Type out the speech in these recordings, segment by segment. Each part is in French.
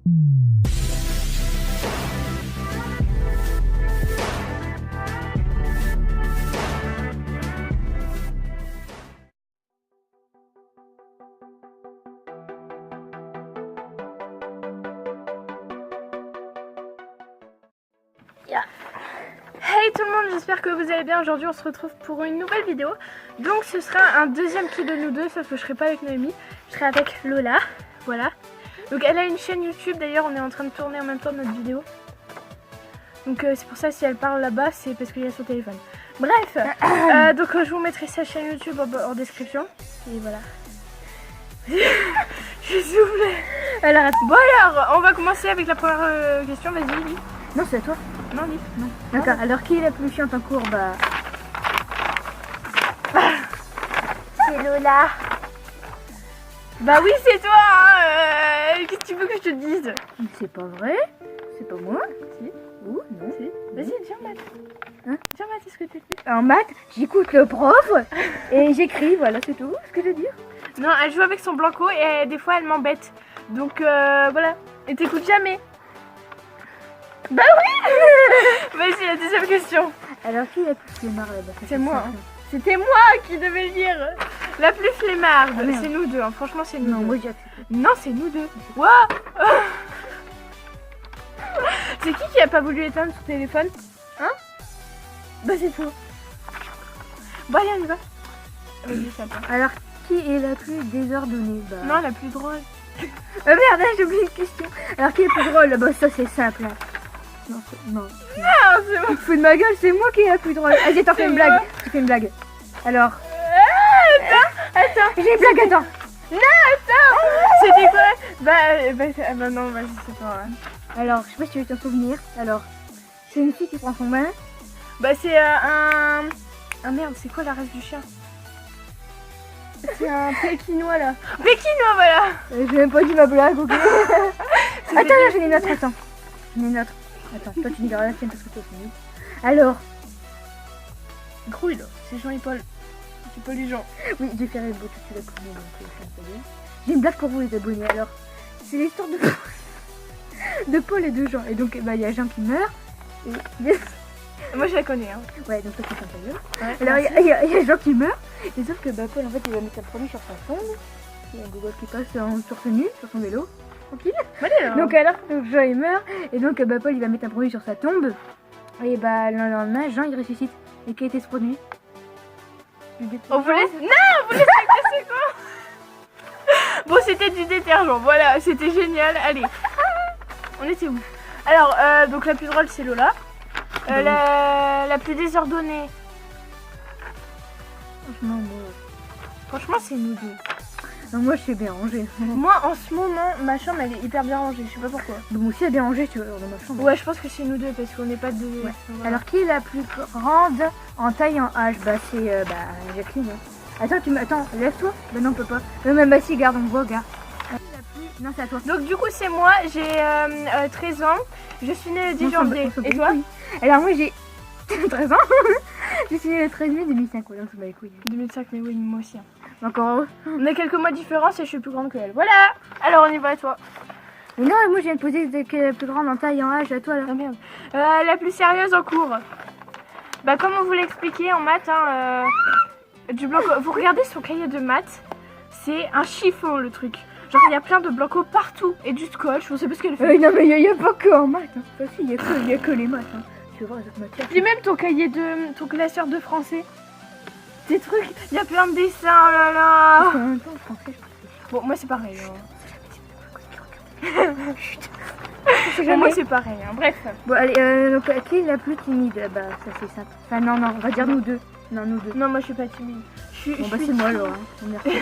Hey tout le monde, j'espère que vous allez bien. Aujourd'hui on se retrouve pour une nouvelle vidéo. Donc ce sera un deuxième clip de nous deux, sauf que je serai pas avec Noémie, je serai avec Lola. Voilà. Donc elle a une chaîne YouTube, d'ailleurs on est en train de tourner en même temps notre vidéo. Donc c'est pour ça, si elle parle là-bas, c'est parce qu'il y a son téléphone. Bref, donc je vous mettrai sa chaîne YouTube en description. Et voilà. Je suis soufflée. Elle arrête. Bon alors, on va commencer avec la première question, vas-y lis. Non, c'est à toi. Non, lis. Non. D'accord, alors qui est la plus chiante en cours? Bah... c'est Lola. Bah oui, c'est toi hein. Qu'est-ce que tu veux que je te dise? C'est pas vrai. C'est pas moi. Si. Ou non. Si. Vas-y, dis en maths. Hein? Dis en maths, est-ce que tu fais? En maths, j'écoute le prof et j'écris, voilà, c'est tout ce que je veux dire. Non, elle joue avec son blanco et des fois elle m'embête. Donc voilà. Et t'écoutes jamais. Bah oui. Vas-y, la deuxième question. Alors qui est la plus flemmarde là-bas? C'est moi. Hein. C'était moi qui devais le dire. La plus flemmarde. Ah, c'est nous deux. Hein. Franchement, c'est nous non, deux. moi j'ai accepté. Non, c'est nous deux. What? C'est qui a pas voulu éteindre son téléphone? Hein? Bah c'est toi. Bon allez, on y va. Vas-y, ça va. Alors qui est la plus désordonnée? Bah... Non, la plus drôle. merde, j'ai oublié une question. Alors qui est plus drôle? Bah ça c'est simple. Hein. Non, non. Ah, c'est bon. Tu te fous de ma gueule, c'est moi qui est la plus drôle. Allez, t'en fais une blague. Tu fais une blague. Alors... Attends. J'ai une blague, attends. Non, attends. C'était quoi? Bah non, vas-y, c'est pas vrai. Alors, je sais pas si tu veux t'en souvenir. Alors, c'est une fille qui prend son bain. Bah c'est un... Ah merde, c'est quoi la race du chien? C'est un pékinois là. Pékinois, voilà. J'ai même pas dit ma blague, ok. Attends, là, j'en ai une autre, attends. J'en ai une autre. Attends, toi tu me diras la tienne parce que toi c'est nul. Alors... Grouille là, c'est Jean-Paul. C'est pas les gens. Oui, j'ai fait le beau tout de suite à donc je suis un peu bien. J'ai une blague pour vous les abonnés. Alors, c'est l'histoire de Paul et de Jean. Et donc, bah, il y a Jean qui meurt. Et... Moi je la connais hein. Ouais, donc toi tu t'en gueule. Ouais, alors il y a Jean qui meurt. Et sauf que bah, Paul en fait il va mettre un produit sur sa tombe. Il y a un Google qui passe sur ce nu, sur son vélo. Tranquille. Allez, Donc Jean il meurt. Et donc bah, Paul il va mettre un produit sur sa tombe. Et bah le lendemain Jean il ressuscite. Et quel était ce produit? On vous laisse... Non, on vous laisse c'est quoi? Bon, c'était du détergent, voilà, c'était génial. Allez, on était où? Alors, donc la plus drôle c'est Lola. La plus désordonnée. Franchement, c'est nous deux. Non, moi je suis bien rangée. Moi en ce moment, ma chambre elle est hyper bien rangée, je sais pas pourquoi. Donc moi aussi elle est bien rangée, tu vois, dans ma chambre. Ouais, je pense que c'est nous deux parce qu'on n'est pas deux. Ouais. Voilà. Alors qui est la plus grande en taille en âge? Bah c'est Jacqueline. Hein. Attends, lève-toi. Bah non, on peut pas. Non, mais bah si, garde, on voit, garde. Non, c'est à toi. Donc du coup c'est moi, j'ai 13 ans, je suis née le 10 janvier. Et toi? Alors moi j'ai 13 ans. Je suis née le 13 mai 2005. Ouais, donc ça m'a les couilles. 2005, mais oui, moi aussi. Hein. Encore heureux. On a quelques mois de différence et je suis plus grande que elle. Voilà. Alors on y va à toi. Mais non, moi je viens de poser quelle est la plus grande en taille en âge à toi là. Ah merde. La plus sérieuse en cours. Bah comme on vous l'expliquait en maths, hein, du blanco. Vous regardez son cahier de maths, c'est un chiffon le truc. Genre il y a plein de blanco partout et du scotch, on sait pas ce qu'elle fait. Non mais il y a pas que en maths. Hein. Enfin, si, il y a que les maths. Hein. Tu vois les autres matières. Puis même ton cahier de ton classeur de français. Des trucs, il y a plein de dessins, oh là là. Parce qu'en même temps, en français, je bon, moi c'est pareil. Chut. Bon, moi c'est pareil, hein. Bref. Bon, allez, donc qui est la plus timide? Bah, ça c'est simple. Enfin, non, on va dire nous deux. Non, nous deux. Non, moi je suis pas timide. Bon, bah, c'est moi alors. Hein. Merci.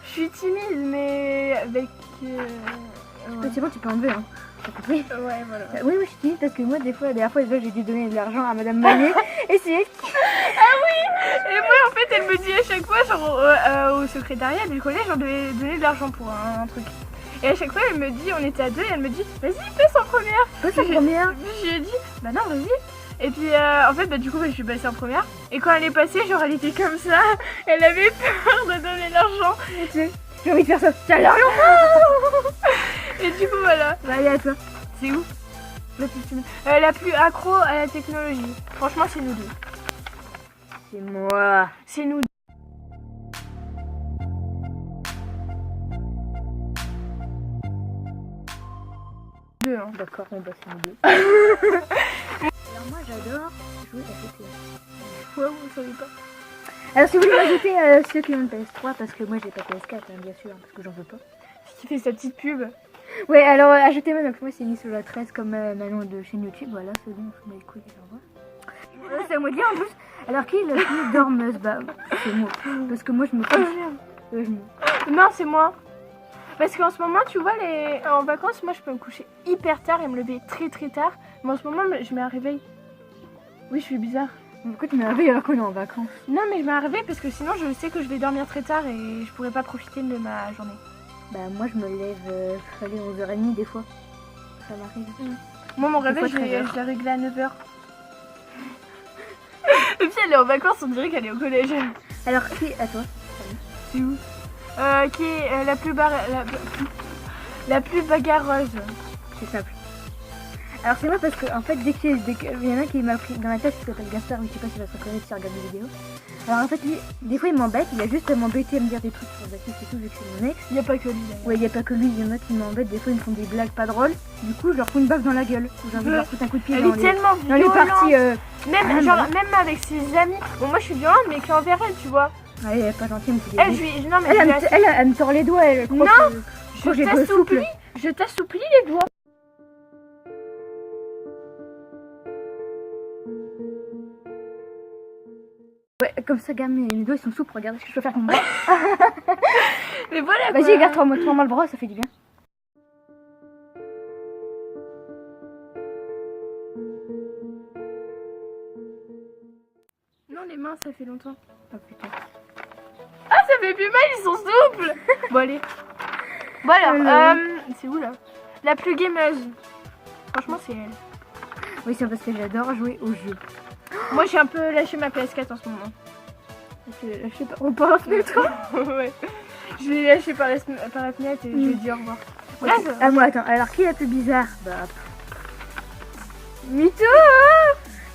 Je suis timide, mais avec. Ouais. C'est bon, tu peux enlever. Hein. Oui. Ouais, voilà. Oui, je suis timide parce que moi, des fois, la dernière fois, j'ai dû donner de l'argent à Madame Maillet. Et c'est elle qui. Ah oui. Et moi, en fait, elle me dit à chaque fois, genre au secrétariat du collège, on devait donner de l'argent pour un truc. Et à chaque fois, elle me dit, on était à deux, et elle me dit, vas-y, passe en première. Passe en première. Je lui ai dit, bah non, vas-y. Et puis, en fait, bah, du coup, je suis passée en première. Et quand elle est passée, genre, elle était comme ça. Elle avait peur de donner l'argent. J'ai envie de faire ça. Tiens, l'argent. Et du coup, voilà. Bah, allez, à toi. C'est où la plus accro à la technologie. Franchement, c'est nous deux. C'est moi. C'est nous deux. Hein. D'accord, on va se deux. Alors moi j'adore jouer à GTA. Ouais, vous savez pas. Alors si vous voulez m'ajouter ceux qui ont une PS3, parce que moi j'ai pas PS4 hein, bien sûr, parce que j'en veux pas. Qui fait sa petite pub. Ouais, alors ajoutez-moi, donc moi c'est Nisola 13 comme Manon de chaîne YouTube, voilà, c'est bon, je mets les couilles, au revoir. C'est à moi de dire en plus. Alors qui est la plus dormeuse? Bah c'est moi, parce que moi je me couche. Non, c'est moi. Parce qu'en ce moment, tu vois, en vacances, moi je peux me coucher hyper tard et me lever très très tard. Mais en ce moment, je mets un réveil. Oui, je suis bizarre. Pourquoi tu m'as réveillé alors qu'on est en vacances? Non, mais je mets un réveil parce que sinon je sais que je vais dormir très tard et je pourrais pas profiter de ma journée. Bah moi je me lève, allez, 11h30 des fois. Ça m'arrive. Moi mon réveil, je l'ai réglé à 9h. Et puis elle est en vacances, on dirait qu'elle est au collège. Alors qui à toi? C'est où? Qui est la plus bagarreuse? C'est simple. Alors c'est moi parce que en fait dès qu'il y en a un qui m'a pris dans la tête qui s'appelle Gaspard, je sais pas si tu vas se reconnaître si tu regardes des vidéos. Alors en fait lui, des fois il m'embête, il a juste à m'embêter à me dire des trucs sur Baptiste et tout vu que c'est mon ex. Il n'y a pas que lui d'ailleurs. Ouais, il n'y a pas que lui, il y en a qui m'embêtent, des fois ils me font des blagues pas drôles. Du coup je leur fous une baffe dans la gueule. J'ai envie de leur foutre un coup de pied Elle dans est tellement dans les parties. Même avec ses amis. Bon moi je suis violente mais qu'envers elle, tu vois. Ouais, elle est pas gentille, elle me fait des non, mais elle me tord les doigts, elle croit que j'ai pas souple. Je t'assouplis les doigts. Ouais, comme ça, gamme, les doigts ils sont souples, regarde ce que je peux faire comme bras. Mais voilà. Vas-y, regarde, toi-moi le bras, ça fait du bien. Non, les mains, ça fait longtemps. Oh putain. Ah, ça fait plus mal, ils sont souples. Bon, allez. Bon, alors, c'est où là? La plus gameuse. Franchement, c'est elle. Oui, c'est parce que j'adore jouer aux jeux. Moi, j'ai un peu lâché ma PS4 en ce moment. Lâché par la fenêtre. Ouais. Je l'ai lâché par la fenêtre et je lui ai dit au revoir. Okay. Ah, moi, attends. Alors, qui est la plus bizarre? Bah. Mytho.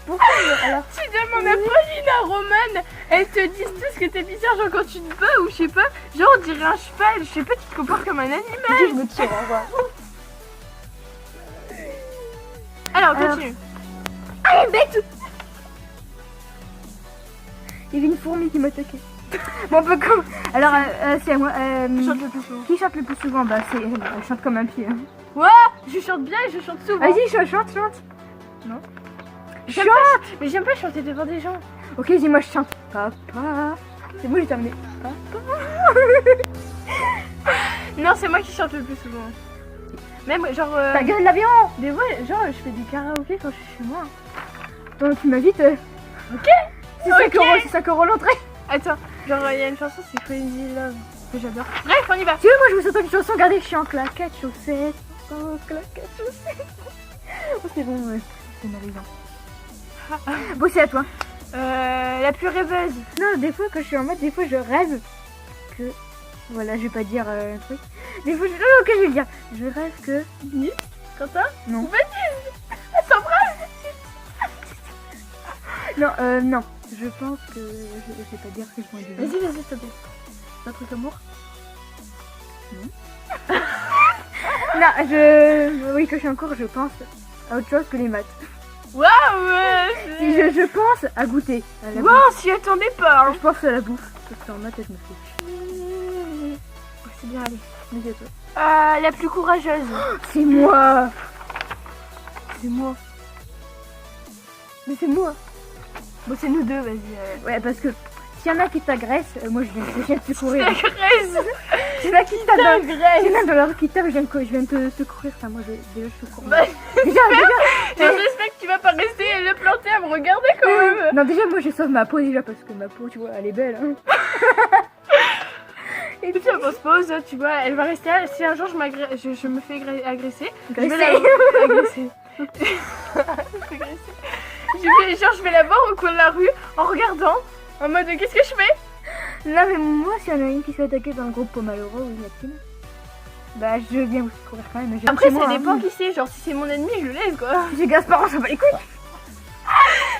Pourquoi? Alors, tu demandes à Pauline, à Romane, elles te disent tous que t'es bizarre, genre quand tu te bats ou je sais pas, genre on dirait un cheval, je sais pas, tu te comportes comme un animal. Je me tire, au revoir. Alors, continue. Ah, bête! Il y avait une fourmi qui m'attaquait. Bon, peu comme. Alors, c'est à moi. Chante le plus souvent. Qui chante le plus souvent? Bah, c'est elle. Elle chante comme un pied. Hein. Ouais, je chante bien et je chante souvent. Vas-y, chante. Non. Chante! Mais j'aime pas chanter devant des gens. Ok, dis-moi, je chante. Papa. C'est bon, j'ai terminé. Papa. Non, c'est moi qui chante le plus souvent. Même genre. Ta gueule, l'avion! Des fois, genre, je fais des karaokés quand je suis chez moi. Donc, tu m'invites. Ok! C'est 5 € l'entrée. Attends, genre, il y a une chanson, c'est Crazy Love, que j'adore. Bref, on y va. Tu veux, moi, je vous entends une chanson. Regardez, je suis en claquette chaussettes. Oh, claquette chaussettes. Oh, c'est bon, ouais. C'est malaisant. Bon, c'est à toi. La plus rêveuse. Non, des fois, quand je suis en mode, des fois, je rêve que. Voilà, je vais pas dire un truc. Des fois, non, ok, je vais le dire. Je rêve que. Quentin? Non. Vas-y. Elle s'embrasse. Non, non. Je pense que. Je vais pas dire que je vais dire. Vas-y, s'il te plaît. Un truc d'amour? Non. Non, oui, quand je suis en cours, je pense à autre chose que les maths. Waouh! Si je pense à goûter. Waouh, on s'y attendait pas! Je pense à la bouffe. Parce qu'en maths, je me fais. C'est bien, allez. Mais c'est toi. La plus courageuse. C'est moi! C'est moi. Mais c'est moi! Bon, c'est nous deux, vas-y. Ouais, parce que s'il y en a qui t'agressent, moi je viens te secourir. T'agresse! S'il y en a qui t'agressent dans leur qui tape, je viens de te secourir. Enfin, moi déjà je secours. Bah, déjà. J'espère que tu vas pas rester le planter à me regarder quand même. Non, déjà, moi je sauve ma peau déjà parce que ma peau, tu vois, elle est belle. Hein. Et puis on se pose, tu vois, elle va rester là. Si un jour je me fais agresser, je vais la agresser. Je vais la voir au coin de la rue en regardant, en mode qu'est-ce que je fais? Non, mais moi, s'il y en a une qui se fait attaquer dans le groupe Pomalheureux ou une latine. Bah je viens vous courir quand même. Je Après, chez ça moi, dépend hein. qui c'est. Genre, si c'est mon ennemi, je le laisse quoi. J'ai Gaspard, on s'en bat les couilles.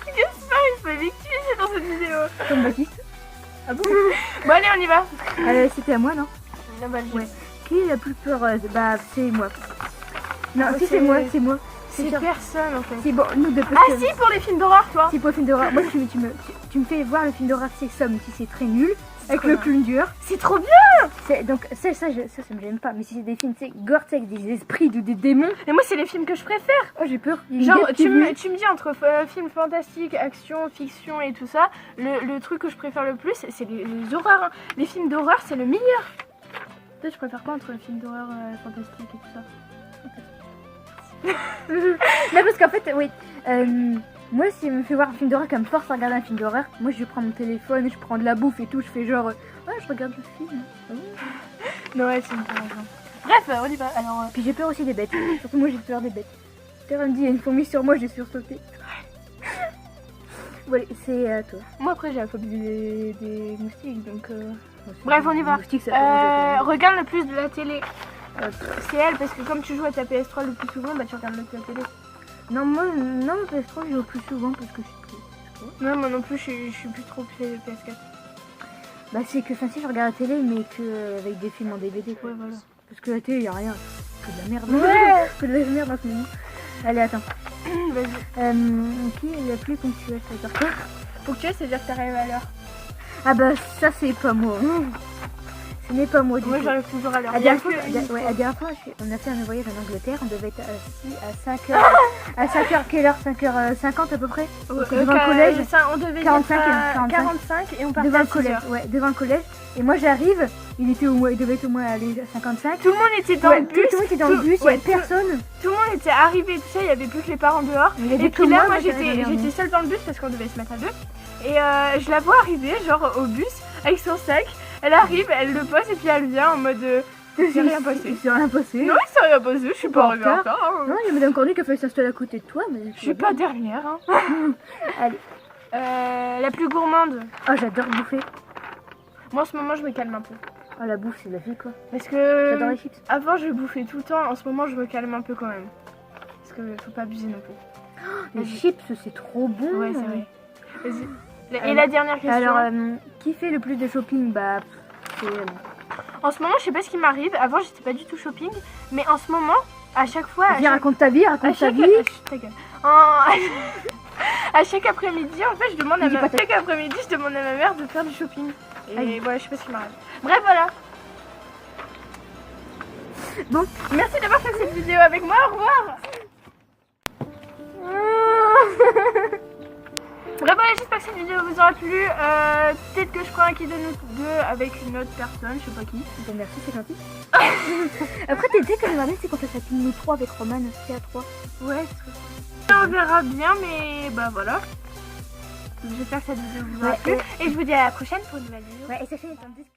Gaspard, il se fait victimiser dans cette vidéo. Comme Baptiste. Ah bon? Bon, allez, on y va. C'était à moi, non? Ah bah, Ouais. Qui est la plus peureuse? Bah c'est moi. Non, Ah, si c'est- c'est moi, c'est moi. C'est sûr. personne en fait. Si bon, nous deux Ah si, pour les films d'horreur, toi. Si pour le film d'horreur, moi tu me fais voir le film d'horreur c'est Somme si c'est très nul, avec trop le bien. clown dur. C'est trop bien. Donc ça me gêne pas, mais si c'est des films tu sais, gore avec des esprits ou des démons, Mais moi, c'est les films que je préfère. oh j'ai peur. Il y a une Genre, guêpe qui tu me dis entre films fantastiques, action, fiction et tout ça, le truc que je préfère le plus, c'est les horreurs. Hein. Les films d'horreur, c'est le meilleur. Toi, tu préfères quoi entre les films d'horreur fantastiques et tout ça? Non parce qu'en fait, oui, moi si me fait voir un film d'horreur comme force à regarder un film d'horreur, moi je prends mon téléphone, je prends de la bouffe et tout, je fais genre, ouais je regarde le film. Non, ouais, c'est une bonne raison. Bref, on y va. Alors, Puis j'ai peur aussi des bêtes, surtout moi j'ai peur des bêtes. Terre me dit il y a une fourmi sur moi, j'ai sursauté. Voilà, c'est à toi. moi après, j'ai la phobie des moustiques, donc... Moi, Bref, on y va. moustique, ça peut manger, Regarde le plus de la télé. C'est elle, parce que comme tu joues à ta PS3 le plus souvent, bah tu regardes le plus la télé. Non, moi, non, le PS3, je joue plus souvent parce que je suis plus. Non, moi non plus, je suis plus trop PS4. Bah, c'est que, enfin, si je regarde la télé, mais que avec des films en DVD, quoi. Ouais, voilà. Parce que la télé, y a rien. Que de la merde. Ouais. Que de la merde en ce moment. Allez, attends. Vas-y. Qui est la plus ponctuelle, ça veut dire quoi? Faut que tu sais dire que t'arrives à l'heure. Ah, bah, ça, c'est pas moi. Ce n'est pas moi du Moi tout. j'arrive toujours à l'heure. La dernière fois, la dernière fois, on a fait un voyage en Angleterre, on devait être assis à 5h. À 5h, quelle heure? 5h50 à peu près? Devant le collège. On devait 45 être à 45. 45 et on partait Devant à le 6 collège, heures. ouais, devant le collège. Et moi j'arrive, il devait être au moins aller à 55. Tout le monde était dans Ouais, le tout bus. le monde était dans le bus, il ouais, n'y avait personne. Tout le monde était arrivé, tout ça, il y avait plus que les parents dehors. Il y avait Et que puis là, moi j'arrivais j'étais dernier. seule dans le bus parce qu'on devait se mettre à deux. Et je la vois arriver, genre au bus, avec son sac. Elle arrive, elle le pose et puis elle vient en mode. C'est rien passé. Il s'est rien passé. Non, il s'est rien passé, je suis pas en arrivée en retard. retard. Non, il y a Madame Cornu qui a failli s'installer à côté de toi, mais Je suis pas dernière. Hein. Allez. La plus gourmande. Oh, j'adore bouffer. Moi en ce moment, je me calme un peu. Oh, la bouffe, c'est la vie quoi. Parce que. J'adore les chips. Avant, je bouffais tout le temps. En ce moment, je me calme un peu quand même. Parce que faut pas abuser non plus. Les Vas-y. chips, c'est trop bon. Ouais, c'est vrai. Vas-y. Et la dernière question. Alors, qui fait le plus de shopping? Bah, c'est. En ce moment, je sais pas ce qui m'arrive. Avant, j'étais pas du tout shopping. Mais en ce moment, à chaque fois. Viens, raconte ta vie, à raconte ta chaque... vie. Chut, ta gueule. À chaque après-midi, en fait, je demande à Dis pas ta- chaque après-midi, je demande à ma mère de faire du shopping. Et Aïe. voilà, je sais pas ce qui m'arrive. Bref, voilà. Bon. Merci d'avoir fait cette vidéo avec moi. Au revoir. Bref, voilà, j'espère que cette vidéo vous aura plu. Peut-être que je ferai un qui de nous deux avec une autre personne, je sais pas qui. Bon, merci, c'est gentil. Après, t'es que j'aimerais bien, c'est quand ça s'appelle nous 3 avec Roman, c'est à 3. Ouais, on verra bien, mais bah voilà. J'espère que cette vidéo vous aura Ouais, plu. Et je vous dis à la prochaine pour une nouvelle vidéo. Ouais, et sa chaîne est en description.